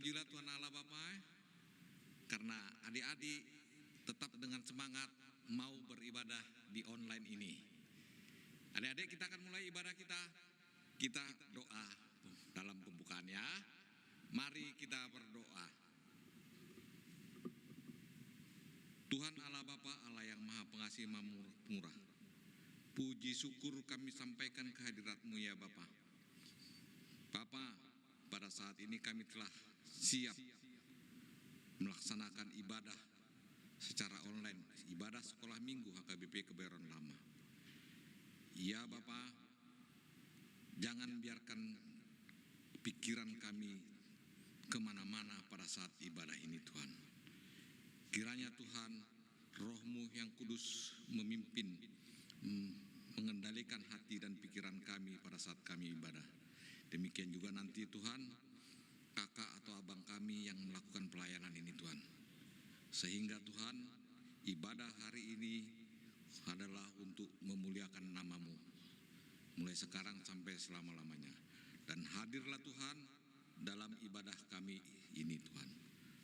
Terpujilah Tuhan Allah Bapa, karena adik-adik tetap dengan semangat mau beribadah di online ini. Adik-adik, kita akan mulai ibadah kita. Kita doa dalam pembukaannya. Mari kita berdoa. Tuhan Allah Bapa, Allah yang Maha Pengasih Murah, puji syukur kami sampaikan kehadirat-Mu ya Bapa. Bapa, pada saat ini kami telah siap melaksanakan ibadah secara online, ibadah sekolah minggu HKBP Kebayoran Lama. Ya Bapa, jangan biarkan pikiran kami kemana-mana pada saat ibadah ini Tuhan. Kiranya Tuhan, Roh-Mu yang kudus memimpin, mengendalikan hati dan pikiran kami pada saat kami ibadah. Demikian juga nanti Tuhan, kakak atau abang kami yang melakukan pelayanan ini Tuhan. Sehingga Tuhan, ibadah hari ini adalah untuk memuliakan nama-Mu, mulai sekarang sampai selama-lamanya. Dan hadirlah Tuhan dalam ibadah kami ini Tuhan.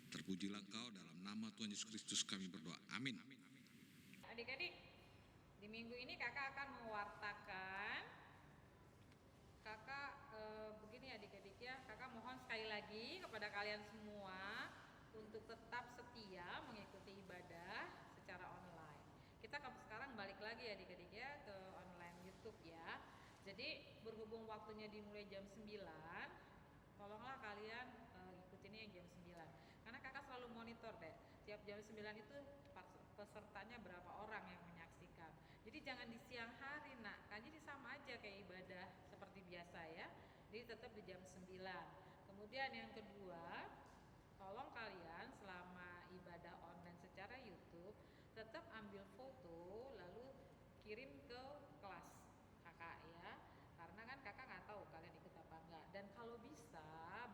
Terpujilah Engkau, dalam nama Tuhan Yesus Kristus kami berdoa. Amin. Adik-adik, di minggu ini kakak akan mewartakan. Kakak begini adik-adik ya, kakak mohon sekali lagi kepada kalian semua untuk tetap setia mengikuti ibadah secara online. Kita sekarang balik lagi adik-adik ya ke online YouTube ya. Jadi berhubung waktunya dimulai jam 9, tolonglah kalian ikutinnya jam 9. Karena kakak selalu monitor deh, tiap jam 9 itu pesertanya berapa orang yang menyaksikan. Jadi jangan di siang hari nak, kan jadi sama aja kayak ibadah seperti biasa ya. Jadi tetap di jam 9. Kemudian yang kedua, tolong kalian selama ibadah online secara YouTube tetap ambil foto lalu kirim ke kelas kakak ya. Karena kan kakak nggak tahu kalian ikut apa enggak. Dan kalau bisa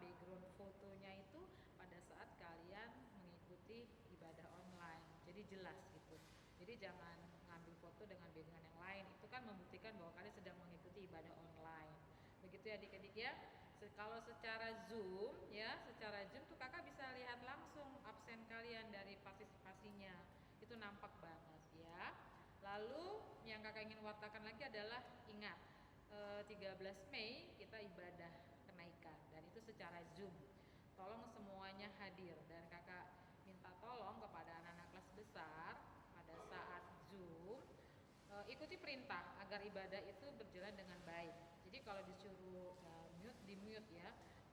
background fotonya itu pada saat kalian mengikuti ibadah online, jadi jelas gitu. Jadi jangan ngambil foto dengan background yang lain, itu kan membuktikan bahwa kalian sedang mengikuti ibadah online. Begitu ya adik-adik ya. Kalau secara Zoom ya, secara Zoom tuh kakak bisa lihat langsung absen kalian dari partisipasinya, itu nampak banget ya. Lalu yang kakak ingin wartakan lagi adalah ingat 13 Mei kita ibadah kenaikan dan itu secara Zoom. Tolong semuanya hadir dan kakak minta tolong kepada anak-anak kelas besar pada saat Zoom ikuti perintah agar ibadah itu berjalan dengan baik. Jadi kalau disuruh mute, di mute ya.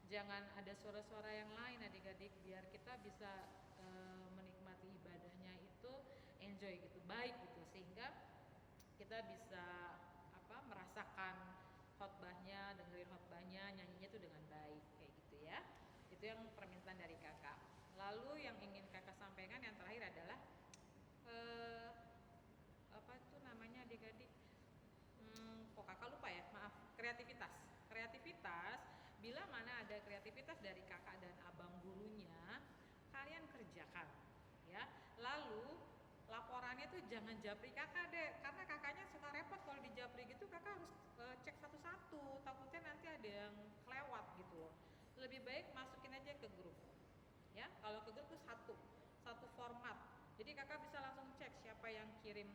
Jangan ada suara-suara yang lain adik-adik, biar kita bisa menikmati ibadahnya itu enjoy gitu, baik gitu, sehingga kita bisa merasakan khotbahnya, dengerin khotbahnya, nyanyinya itu dengan baik kayak gitu ya. Itu yang permintaan dari kakak. Lalu yang ingin kakak sampaikan yang terakhir adalah apa itu namanya adik-adik? Kok kakak lupa ya? Maaf, kreativitas. Kreativitas, bila mana ada kreativitas dari kakak dan abang gurunya, kalian kerjakan ya. Lalu laporannya tuh jangan japri kakak deh, karena kakaknya suka repot kalau di japri gitu, kakak harus cek satu-satu, takutnya nanti ada yang kelewat gitu loh. Lebih baik masukin aja ke grup ya. Kalau ke grup tuh satu format, jadi kakak bisa langsung cek siapa yang kirim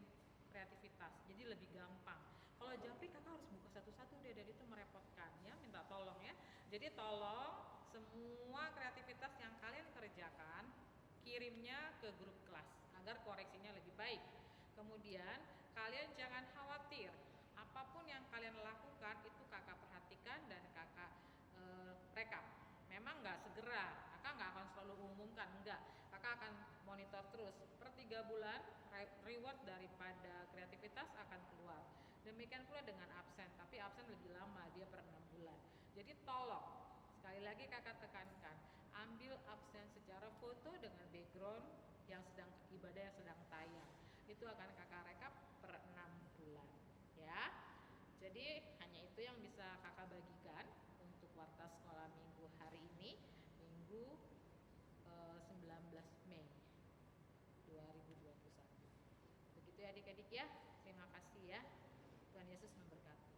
kreativitas, jadi lebih gampang. Kalau japri kakak harus buka satu-satu deh, dan itu merepotkan ya. Minta tolong ya. Jadi tolong semua kreativitas yang kalian kerjakan kirimnya ke grup kelas agar koreksinya lebih baik. Kemudian kalian jangan khawatir, apapun yang kalian lakukan itu kakak perhatikan dan kakak rekap. Memang nggak segera, kakak nggak akan selalu umumkan, enggak. Kakak akan monitor terus. Per 3 bulan reward daripada kreativitas akan keluar. Demikian pula dengan absen, tapi absen lebih lama, dia per 6 bulan. Jadi tolong, sekali lagi kakak tekankan, ambil absen secara foto dengan background yang sedang ibadah yang sedang tayang. Itu akan kakak rekap per 6 bulan ya. Jadi hanya itu yang bisa kakak bagikan untuk warta sekolah minggu hari ini, minggu 19 Mei 2021. Begitu ya adik-adik ya. Terima kasih ya. Tuhan Yesus memberkati.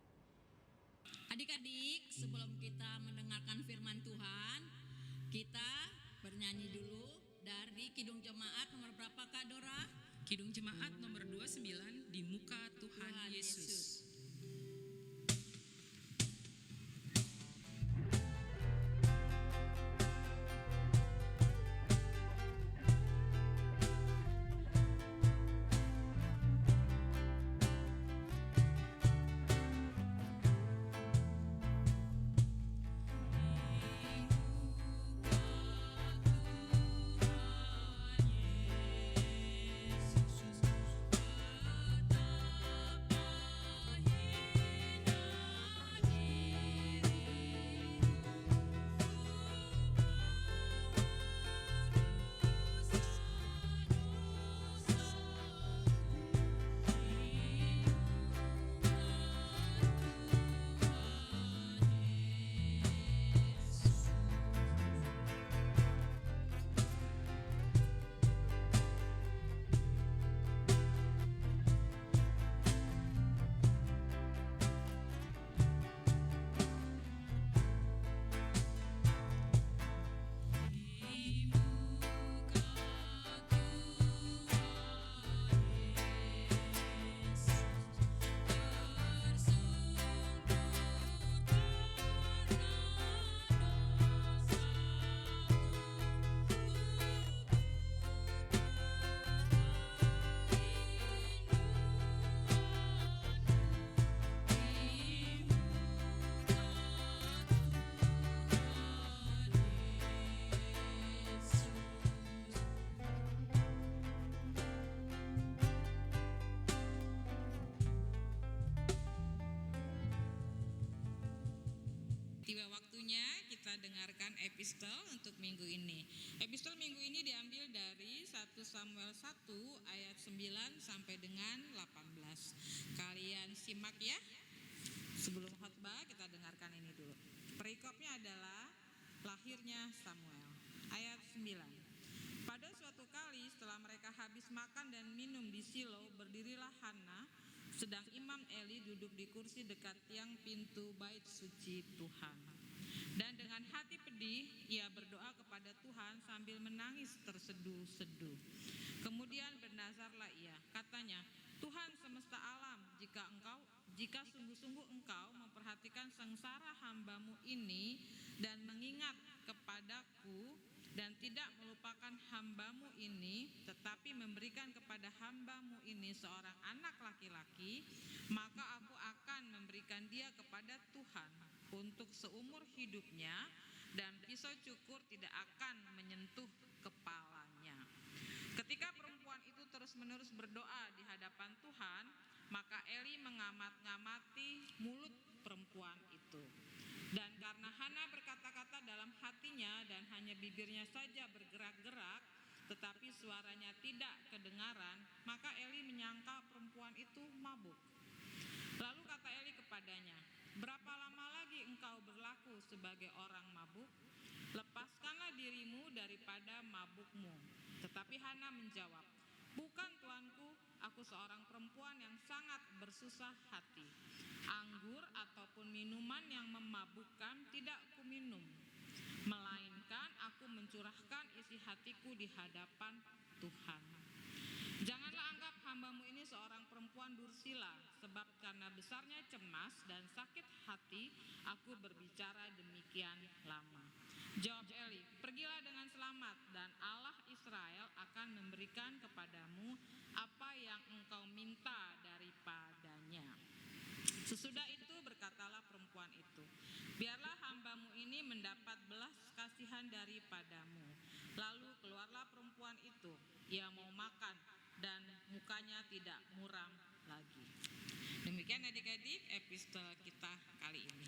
Adik-adik, sebelum kita mendengarkan firman Tuhan, Kita bernyanyi dulu dari Kidung Jemaat nomor berapa Kak Dora? Kidung Jemaat nomor 29, Di Muka Tuhan Yesus. Tiba waktunya kita dengarkan epistel untuk minggu ini. Epistel minggu ini diambil dari 1 Samuel 1 ayat 9 sampai dengan 18. Kalian simak ya. Sebelum khotbah kita dengarkan ini dulu. Perikopnya adalah lahirnya Samuel. Ayat 9. Pada suatu kali setelah mereka habis makan dan minum di Silo, berdirilah Hana, sedang Imam Eli duduk di kursi dekat tiang pintu bait suci Tuhan. Dan dengan hati pedih, ia berdoa kepada Tuhan sambil menangis terseduh-seduh. Kemudian bernazarlah ia, katanya, Tuhan semesta alam, jika sungguh-sungguh Engkau memperhatikan sengsara hamba-Mu ini dan mengingat kepadaku, dan tidak melupakan hamba-Mu ini, tetapi memberikan kepada hamba-Mu ini seorang anak laki-laki, maka aku akan memberikan dia kepada Tuhan untuk seumur hidupnya, dan pisau cukur tidak akan menyentuh kepalanya. Ketika perempuan itu terus-menerus berdoa di hadapan Tuhan, maka Eli mengamat-ngamati mulut perempuan itu. Dan karena Hana berkata-kata dalam hatinya dan hanya bibirnya saja bergerak-gerak, tetapi suaranya tidak kedengaran, maka Eli menyangka perempuan itu mabuk. Lalu kata Eli kepadanya, berapa lama lagi engkau berlaku sebagai orang mabuk? Lepaskanlah dirimu daripada mabukmu. Tetapi Hana menjawab, bukan tuanku, aku seorang perempuan yang sangat bersusah hati. Anggur ataupun minuman yang memabukkan tidak kuminum, melainkan aku mencurahkan isi hatiku di hadapan Tuhan. Janganlah anggap hamba-Mu ini seorang perempuan dursila, sebab karena besarnya cemas dan sakit hati aku berbicara demikian lama. Jawab Eli, pergilah dengan selamat, dan Allah Israel akan memberikan kepadamu apa yang engkau minta daripadanya. Sesudah itu berkatalah perempuan itu, biarlah hamba-Mu ini mendapat belas kasihan daripadamu. Lalu keluarlah perempuan itu, ia mau makan dan mukanya tidak muram lagi. Demikian adik-adik epistel kita kali ini.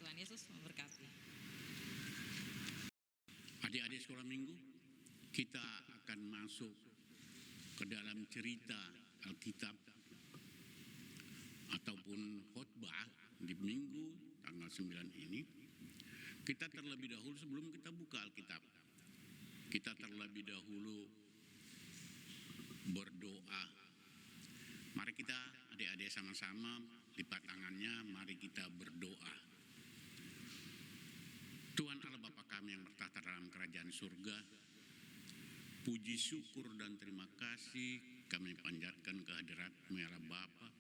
Tuhan Yesus memberkati. Adik-adik sekolah minggu, kita akan masuk ke dalam cerita Alkitab ataupun khotbah di minggu tanggal 9 ini. Kita terlebih dahulu, sebelum kita buka Alkitab, kita terlebih dahulu berdoa. Mari kita adik-adik sama-sama lipat tangannya, mari kita berdoa. Tuhan Allah Bapa kami yang bertahta dalam kerajaan kerajaan surga. Puji syukur dan terima kasih kami panjatkan kehadirat-Mu ya Allah Bapa,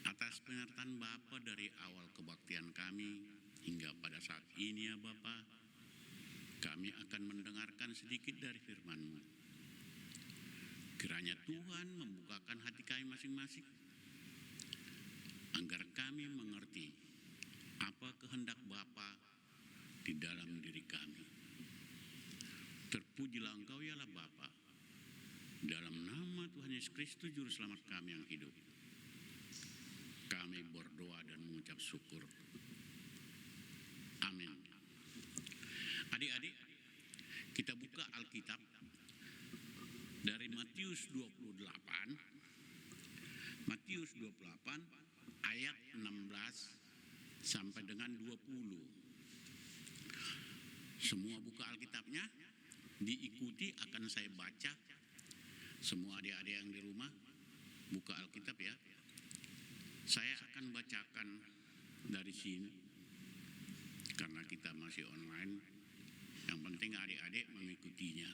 atas penyertaan Bapa dari awal kebaktian kami hingga pada saat ini ya Bapa. Kami akan mendengarkan sedikit dari firman-Mu. Kiranya Tuhan membukakan hati kami masing-masing, agar kami mengerti apa kehendak Bapa di dalam diri kami. Terpujilah Engkau ya Allah Bapa, dalam nama Tuhan Yesus Kristus Juru Selamat kami yang hidup. Kami berdoa dan mengucap syukur. Amin. Adik-adik, kita buka Alkitab dari Matius 28. Matius 28 ayat 16 sampai dengan 20. Semua buka Alkitabnya, diikuti akan saya baca. Semua adik-adik yang di rumah buka Alkitab ya. Saya akan bacakan dari sini karena kita masih online. Yang penting adik-adik mengikutinya.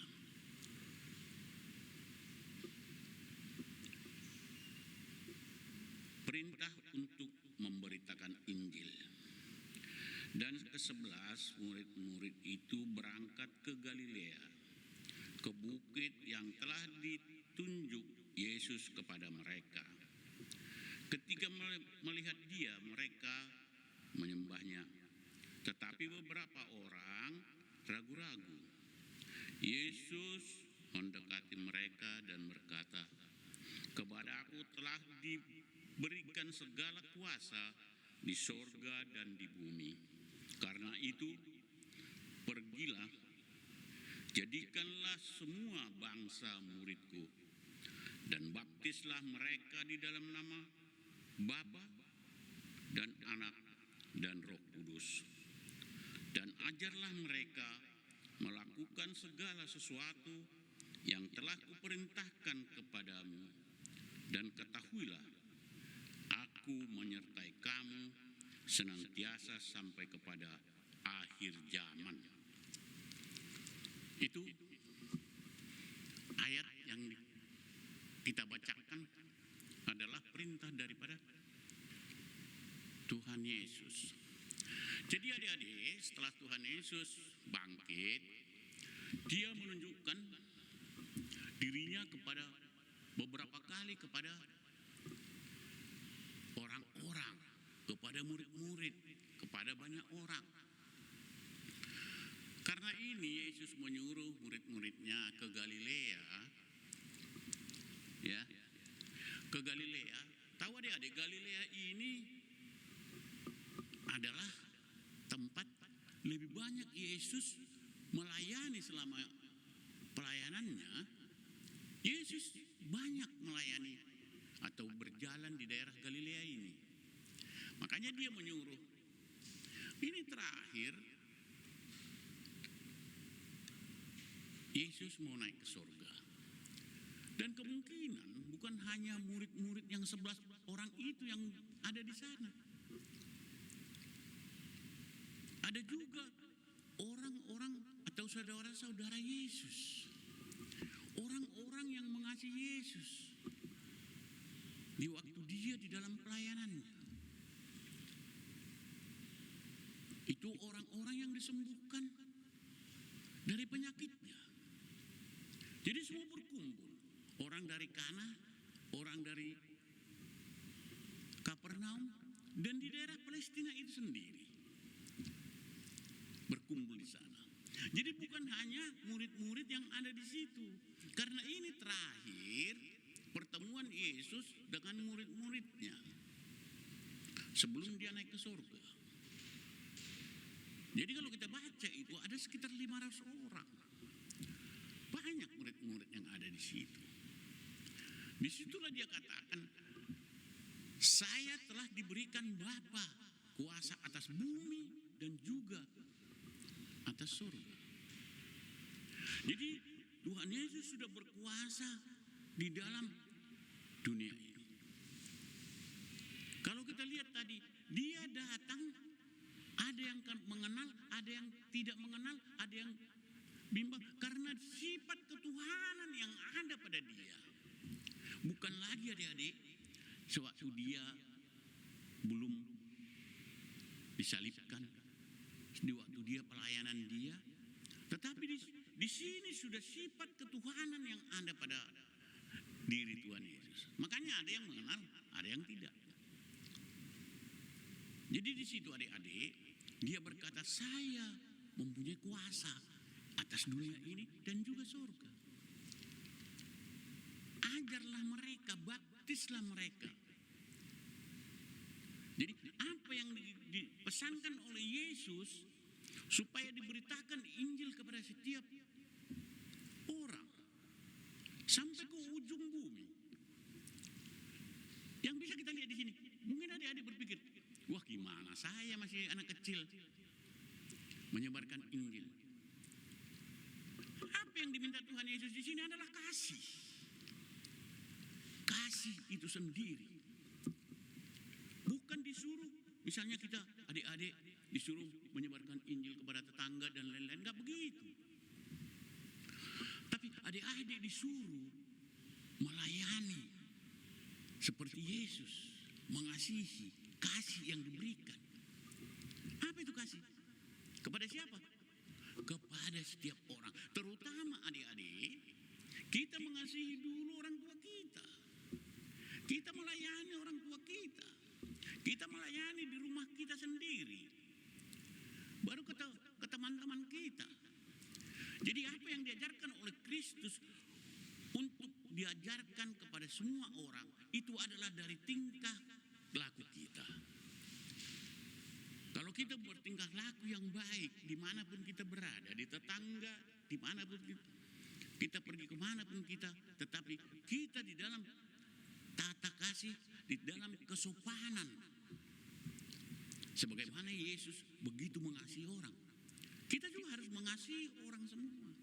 Perintah untuk memberitakan Injil. Dan ke-11 murid-murid itu berangkat ke Galilea, ke bukit yang telah ditunjuk Yesus kepada mereka. Ketika melihat Dia, mereka menyembahnya. Tetapi beberapa orang ragu-ragu. Yesus mendekati mereka dan berkata, "Kepadaku telah diberikan segala kuasa di sorga dan di bumi. Karena itu, pergilah, jadikanlah semua bangsa muridku, dan baptislah mereka di dalam nama Bapa dan Anak dan Roh Kudus. Dan ajarlah mereka melakukan segala sesuatu yang telah kuperintahkan kepadamu. Dan ketahuilah, aku menyertai kamu senantiasa sampai kepada akhir zaman." Itu ayat yang kita bacakan adalah perintah daripada Tuhan Yesus. Jadi adik-adik, setelah Tuhan Yesus bangkit, Dia menunjukkan dirinya kepada beberapa kali kepada orang-orang, kepada murid-murid, kepada banyak orang. Karena ini Yesus menyuruh murid-muridnya ke Galilea, ya, ke Galilea. Tahu adik-adik, Galilea ini adalah tempat lebih banyak Yesus melayani selama pelayanannya. Yesus banyak melayani atau berjalan di daerah Galilea ini. Makanya Dia menyuruh. Ini terakhir Yesus mau naik ke surga. Dan kemungkinan bukan hanya murid-murid yang 11 orang itu yang ada di sana. Ada juga orang-orang atau saudara-saudara Yesus. Orang-orang yang mengasihi Yesus di waktu Dia di dalam pelayanannya. Itu orang-orang yang disembuhkan dari penyakitnya. Jadi semua berkumpul. Orang dari Kana, orang dari Kapernaum, dan di daerah Palestina itu sendiri berkumpul di sana. Jadi bukan hanya murid-murid yang ada di situ. Karena ini terakhir pertemuan Yesus dengan murid-muridnya sebelum Dia naik ke surga. Jadi kalau kita baca itu ada sekitar 500 orang. Banyak murid-murid yang ada di situ. Disitulah Dia katakan, "Saya telah diberikan Bapa kuasa atas bumi dan juga atas surga." Jadi Tuhan Yesus sudah berkuasa di dalam dunia ini. Kalau kita lihat tadi, Dia datang, ada yang mengenal, ada yang tidak mengenal, ada ada yang bimbang karena sifat ketuhanan yang ada pada dia. Bukan lagi adik-adik sewaktu dia belum disalibkan, di waktu dia pelayanan dia, tetapi di sini sudah sifat ketuhanan yang ada pada diri Tuhan Yesus. Makanya ada yang mengenal, ada yang tidak. Jadi di situ adik-adik, dia berkata, saya mempunyai kuasa atas dunia ini dan juga surga. Ajarlah mereka, baptislah mereka. Jadi apa yang dipesankan oleh Yesus supaya diberitakan Injil kepada setiap orang sampai ke ujung bumi. Yang bisa kita lihat di sini, mungkin adik-adik berpikir, wah gimana saya masih anak kecil menyebarkan Injil. Apa yang diminta Tuhan Yesus di sini adalah kasih. Kasih itu sendiri. Bukan disuruh, misalnya kita adik-adik disuruh menyebarkan Injil kepada tetangga dan lain-lain, enggak begitu. Tapi adik-adik disuruh melayani seperti Yesus, mengasihi, kasih yang diberikan. Apa itu kasih? Kepada siapa? Kepada setiap orang, terutama adik-adik. Kita mengasihi dulu orang tua kita. Kita melayani orang tua kita. Kita melayani di rumah kita sendiri, baru ke teman-teman kita. Jadi apa yang diajarkan oleh Kristus untuk diajarkan kepada semua orang, itu adalah dari tingkah laku kita. Kalau kita bertingkah laku yang baik, dimanapun kita berada, di tetangga, dimanapun kita pergi kemanapun kita, tetapi kita di dalam tata kasih, di dalam kesopanan, sebagaimana Yesus begitu mengasihi orang, kita juga harus mengasihi orang semua.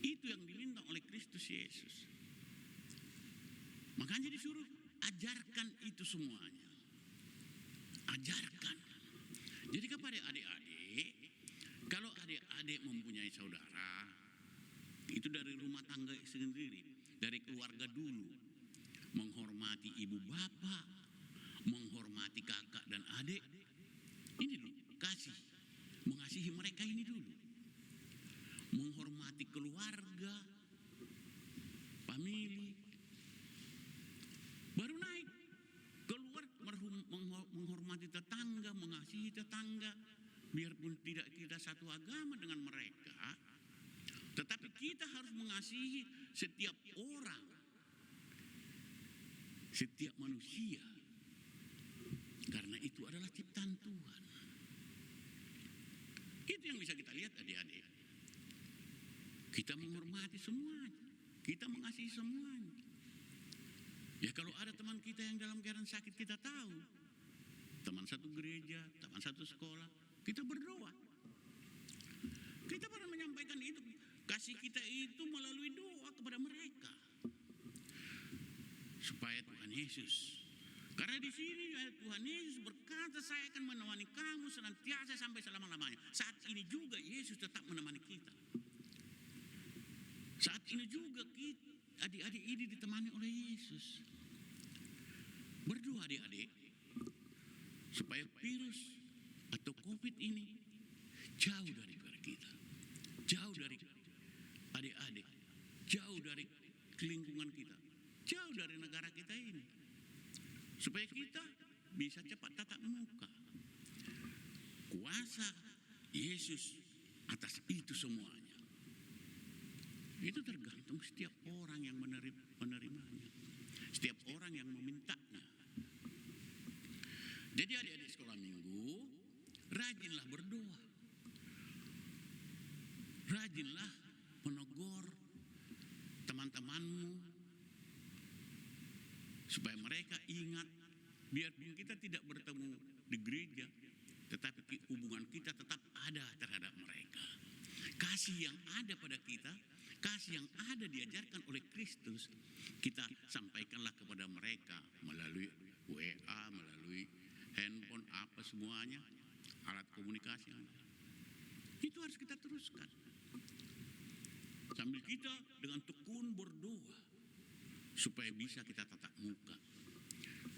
Itu yang diminta oleh Kristus Yesus. Makanya disuruh ajarkan itu semuanya. Ajarkan. Jadi kepada adik-adik, kalau adik-adik mempunyai saudara, itu dari rumah tangga sendiri, dari keluarga dulu, menghormati ibu bapak, menghormati kakak dan adik. Ini dulu, kasih, mengasihi mereka ini dulu. Menghormati keluarga, famili. Baru naik, keluar menghormati tetangga, mengasihi tetangga. Biarpun tidak kita satu agama dengan mereka, tetapi kita harus mengasihi setiap orang, setiap manusia. Karena itu adalah ciptaan Tuhan. Itu yang bisa kita lihat adik-adik. Kita menghormati semuanya. Kita mengasihi semuanya. Ya kalau ada teman kita yang dalam keadaan sakit, kita tahu. Teman satu gereja, teman satu sekolah, kita berdoa. Kita pernah menyampaikan itu. Kasih kita itu melalui doa kepada mereka. Supaya Tuhan Yesus, karena di sini Tuhan Yesus berkata, saya akan menemani kamu senantiasa sampai selama-lamanya. Saat ini juga Yesus tetap menemani kita. Saat ini juga kita, adik-adik ini ditemani oleh Yesus. Berdoa adik-adik, supaya virus atau COVID ini jauh dari kita. Jauh dari adik-adik. Jauh dari lingkungan kita. Jauh dari negara kita ini. Supaya kita bisa cepat tatap muka. Kuasa Yesus atas itu semuanya. Itu tergantung setiap orang yang menerimanya. Setiap orang yang memintanya. Jadi adik-adik sekolah minggu, rajinlah berdoa. Rajinlah menegur teman-temanmu, supaya mereka ingat, biarpun kita tidak bertemu di gereja, tetapi hubungan kita tetap ada terhadap mereka. Kasih yang ada pada kita, kasih yang ada diajarkan oleh Kristus, kita sampaikanlah kepada mereka melalui WA, melalui handphone, apa semuanya, alat komunikasi yang ada. Itu harus kita teruskan. Sambil kita dengan tekun berdoa supaya bisa kita tatap muka,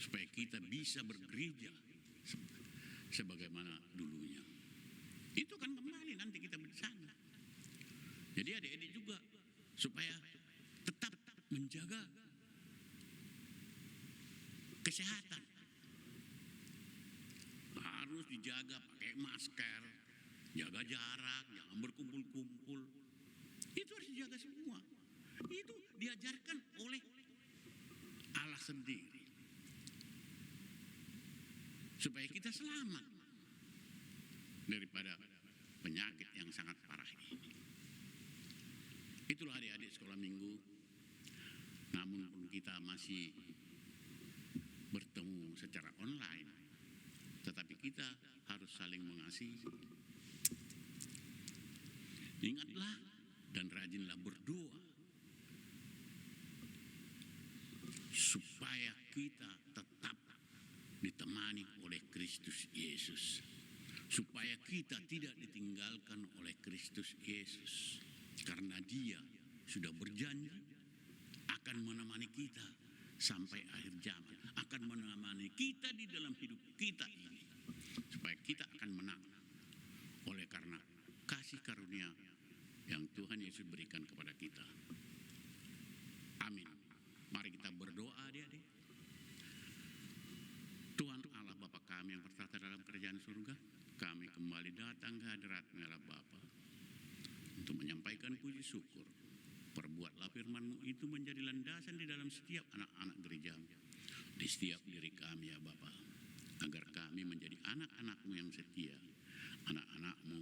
supaya kita bisa bergereja sebagaimana dulunya. Itu kan kembali nanti kita bersama. Jadi adik-adik juga supaya tetap menjaga kesehatan. Harus dijaga, pakai masker, jaga jarak, jangan berkumpul-kumpul. Itu harus dijaga semua. Itu diajarkan oleh Allah sendiri. Supaya kita selamat daripada penyakit yang sangat parah ini. Itulah adik-adik sekolah minggu. Namun pun kita masih bertemu secara online, tetapi kita harus saling mengasihi. Ingatlah dan rajinlah berdoa supaya kita tetap ditemani oleh Kristus Yesus, supaya kita tidak ditinggalkan oleh Kristus Yesus, karena Dia sudah berjanji akan menemani kita sampai akhir zaman, akan menemani kita di dalam hidup kita ini, supaya kita akan menang oleh karena kasih karunia yang Tuhan Yesus berikan kepada kita. Amin. Mari kita berdoa adik-adik. Tuhan Allah Bapa kami yang bertata dalam kerajaan surga, kami kembali datang ke hadirat-Mu ya Bapa untuk menyampaikan puji syukur. Perbuatlah firman-Mu itu menjadi landasan di dalam setiap anak-anak gereja-Mu, di setiap diri kami ya Bapa, agar kami menjadi anak-anak-Mu yang setia, anak-anak-Mu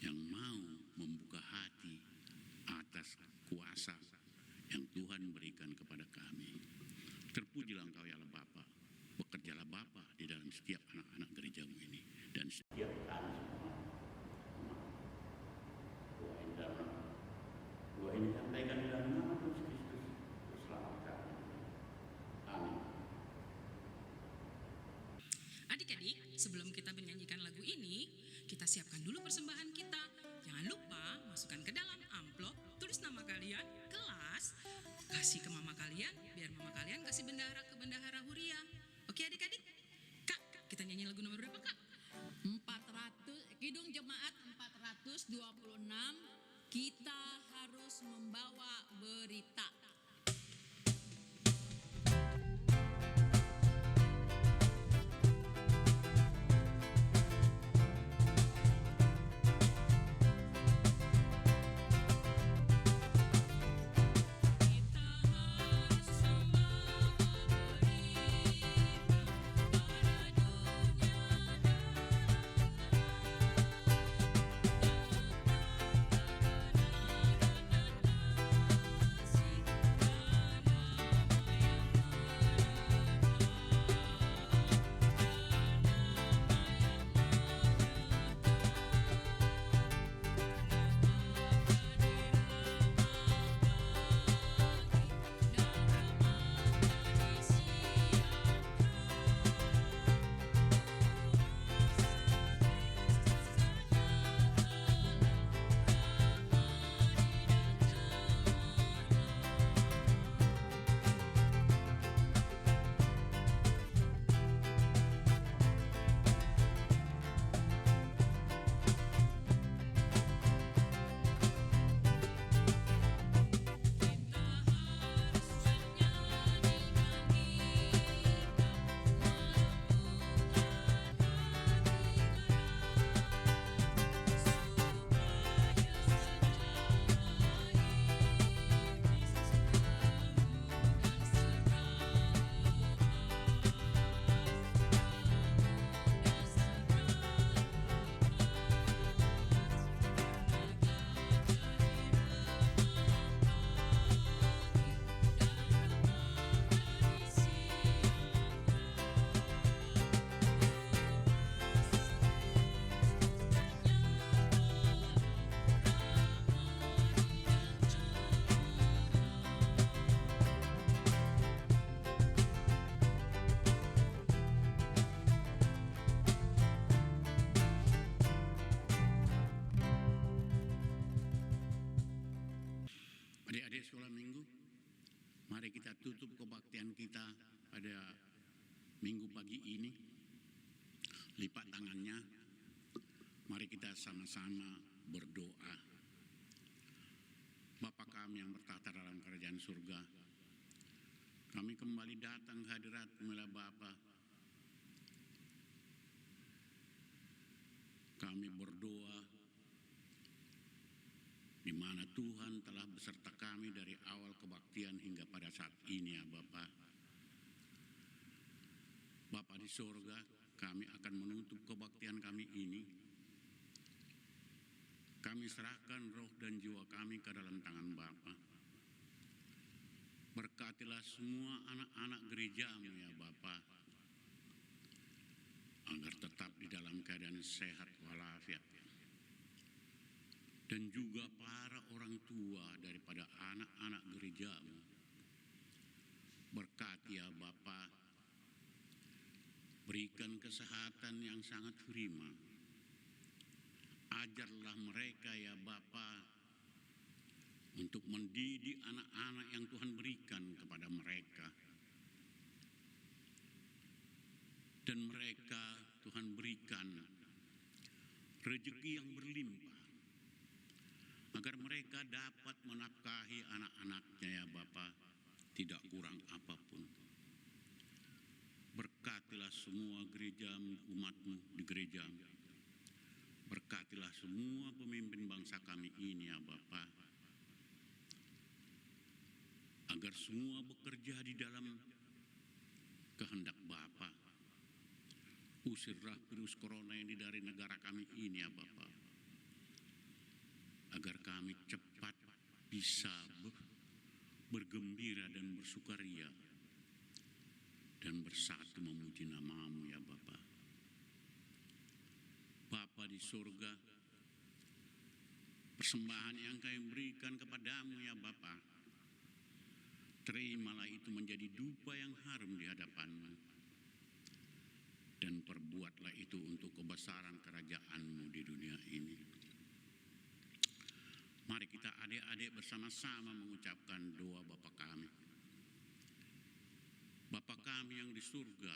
yang mau membuka hati atas kuasa yang Tuhan berikan kepada kami. Terpujilah Engkau ya Bapa, bekerjalah Bapa di dalam setiap anak-anak gereja-Mu ini dan setiap kami semua. Doa ini sampaikan dalam nama Yesus Kristus, selamat kami. Amin. Adik-adik, sebelum kita menyanyikan lagu ini, kita siapkan dulu persembahan kita. Jangan lupa masukkan ke dalam amplop, tulis nama kalian, kelas, kasih ke mama kalian, biar mama kalian kasih bendahara ke bendahara Huria. Oke adik-adik? Kak, kita nyanyi lagu nomor berapa Kak? 400 Kidung Jemaat 426, kita harus membawa berita. Kita Minggu pagi ini, lipat tangannya, mari kita sama-sama berdoa. Bapa kami yang bertata dalam kerajaan surga, kami kembali datang ke hadirat-Mu ya Bapa. Kami berdoa di mana Tuhan telah beserta kami dari awal kebaktian hingga pada saat ini ya Bapa. Bapa di surga, kami akan menutup kebaktian kami ini. Kami serahkan roh dan jiwa kami ke dalam tangan Bapa. Berkatilah semua anak-anak gereja-Mu ya Bapa, agar tetap di dalam keadaan sehat walafiat. Dan juga para orang tua daripada anak-anak gereja-Mu. Berkati ya Bapa, berikan kesehatan yang sangat prima. Ajarlah mereka ya Bapa untuk mendidik anak-anak yang Tuhan berikan kepada mereka. Dan mereka Tuhan berikan rezeki yang berlimpah agar mereka dapat menafkahi anak-anaknya ya Bapa, tidak kurang apapun. Berkatilah semua gereja umat-Mu di gereja. Berkatilah semua pemimpin bangsa kami ini ya Bapa, agar semua bekerja di dalam kehendak Bapa. Usirlah virus corona ini dari negara kami ini ya Bapa, agar kami cepat bisa bergembira dan bersukaria dan bersatu memuji nama-Mu ya Bapa. Bapa di surga, persembahan yang kami berikan kepadamu ya Bapa, terimalah itu menjadi dupa yang harum di hadapan-Mu, dan perbuatlah itu untuk kebesaran kerajaan-Mu di dunia ini. Mari kita adik-adik bersama-sama mengucapkan doa Bapa kami. Bapa kami yang di surga,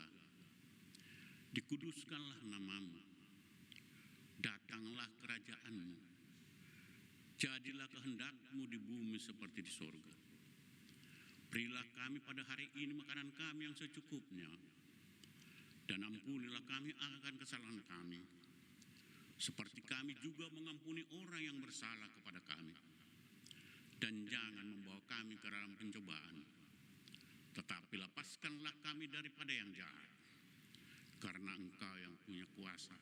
dikuduskanlah nama-Mu. Datanglah kerajaan-Mu. Jadilah kehendak-Mu di bumi seperti di surga. Berilah kami pada hari ini makanan kami yang secukupnya. Dan ampunilah kami akan kesalahan kami, seperti kami juga mengampuni orang yang bersalah kepada kami. Dan jangan membawa kami ke dalam pencobaan, tetapi lepaskanlah kami daripada yang jahat. Karena Engkau yang punya kuasa,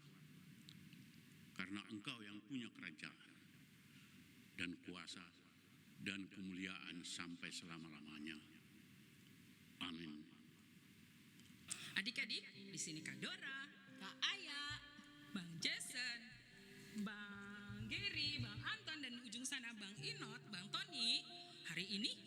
karena Engkau yang punya kerajaan dan kuasa dan kemuliaan sampai selama-lamanya. Amin. Adik-adik, di sini Kak Dora, Kak Aya, Bang Jason, Bang Geri, Bang Anton, dan di ujung sana Bang Inot, Bang Tony. Hari ini